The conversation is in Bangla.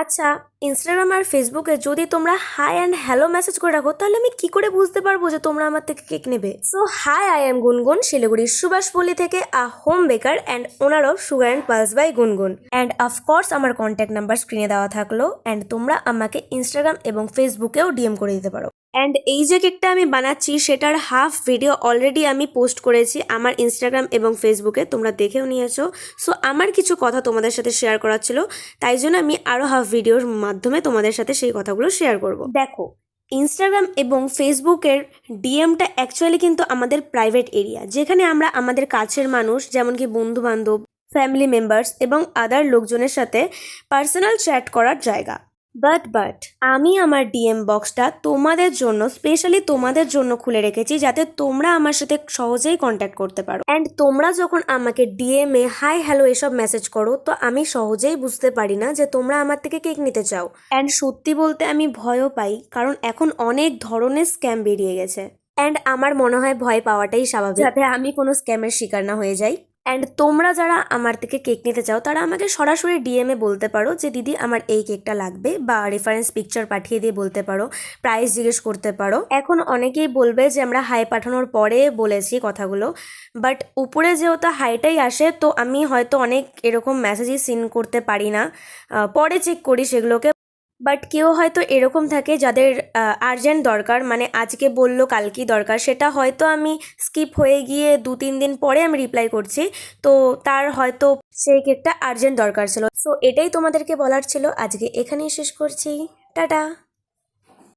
আচ্ছা, ইনস্টাগ্রাম আর ফেসবুকে যদি তোমরা হাই অ্যান্ড হ্যালো মেসেজ করে রাখো তাহলে আমি কি করে বুঝতে পারবো যে তোমরা আমার থেকে কেক নেবে? সো হাই, আই এম গুনগুন, শিলিগুড়ির সুভাষপল্লী থেকে a home baker and owner of sugar and pulse by Gungun. And of course আমার কন্ট্যাক্ট নাম্বার স্ক্রিনে দেওয়া থাকলো, অ্যান্ড তোমরা আমাকে ইনস্টাগ্রাম এবং ফেসবুকেও ডিএম করে দিতে পারো। অ্যান্ড এই যে কেকটা আমি বানাচ্ছি সেটার হাফ ভিডিও অলরেডি আমি পোস্ট করেছি আমার ইনস্টাগ্রাম এবং ফেসবুকে, তোমরা দেখেও নিয়েছো। সো আমার কিছু কথা তোমাদের সাথে শেয়ার করার ছিল, তাই জন্য আমি আরও হাফ ভিডিওর মাধ্যমে তোমাদের সাথে সেই কথাগুলো শেয়ার করব। দেখো, ইনস্টাগ্রাম এবং ফেসবুকের ডিএমটা অ্যাকচুয়ালি কিন্তু আমাদের প্রাইভেট এরিয়া, যেখানে আমরা আমাদের কাছের মানুষ যেমন কি বন্ধু বান্ধব, ফ্যামিলি মেম্বার্স এবং আদার লোকজনের সাথে পার্সোনাল চ্যাট করার জায়গা। বাট আমি আমার ডিএম বক্সটা তোমাদের জন্য, স্পেশালি তোমাদের জন্য খুলে রেখেছি, যাতে তোমরা আমার সাথে সহজেই কন্ট্যাক্ট করতে পারো। অ্যান্ড তোমরা যখন আমাকে ডিএমে হাই হ্যালো এসব মেসেজ করো তো আমি সহজেই বুঝতে পারি না যে তোমরা আমার থেকে কেক নিতে চাও। অ্যান্ড সত্যি বলতে আমি ভয়ও পাই, কারণ এখন অনেক ধরনের স্ক্যাম বেরিয়ে গেছে। অ্যান্ড আমার মনে হয় ভয় পাওয়াটাই স্বাভাবিক, যাতে আমি কোনো স্ক্যামের শিকার না হয়ে যাই। অ্যান্ড তোমরা যারা আমার থেকে কেক নিতে চাও তারা আমাকে সরাসরি ডিএমে বলতে পারো যে দিদি আমার এই কেকটা লাগবে, বা রেফারেন্স পিকচার পাঠিয়ে দিয়ে বলতে পারো, প্রাইস জিজ্ঞেস করতে পারো। এখন অনেকেই বলবে যে আমরা হাই পাঠানোর পরে বলেছি কথাগুলো, বাট উপরে যেহেতু হাইটাই আসে তো আমি হয়তো অনেক এরকম মেসেজই সিন করতে পারি না, পরে চেক করি সেগুলোকে। বাট কেউ হয়তো এরকম থাকে যাদের আর্জেন্ট দরকার, মানে আজকে বললো কালকেই দরকার, সেটা হয়তো আমি স্কিপ হয়ে গিয়ে 2-3 দিন পরে আমি রিপ্লাই করছি, তো তার হয়তো সেই কেকটা আর্জেন্ট দরকার ছিল। সো এটাই তোমাদেরকে বলার ছিল, আজকে এখানেই শেষ করছি। টাটা।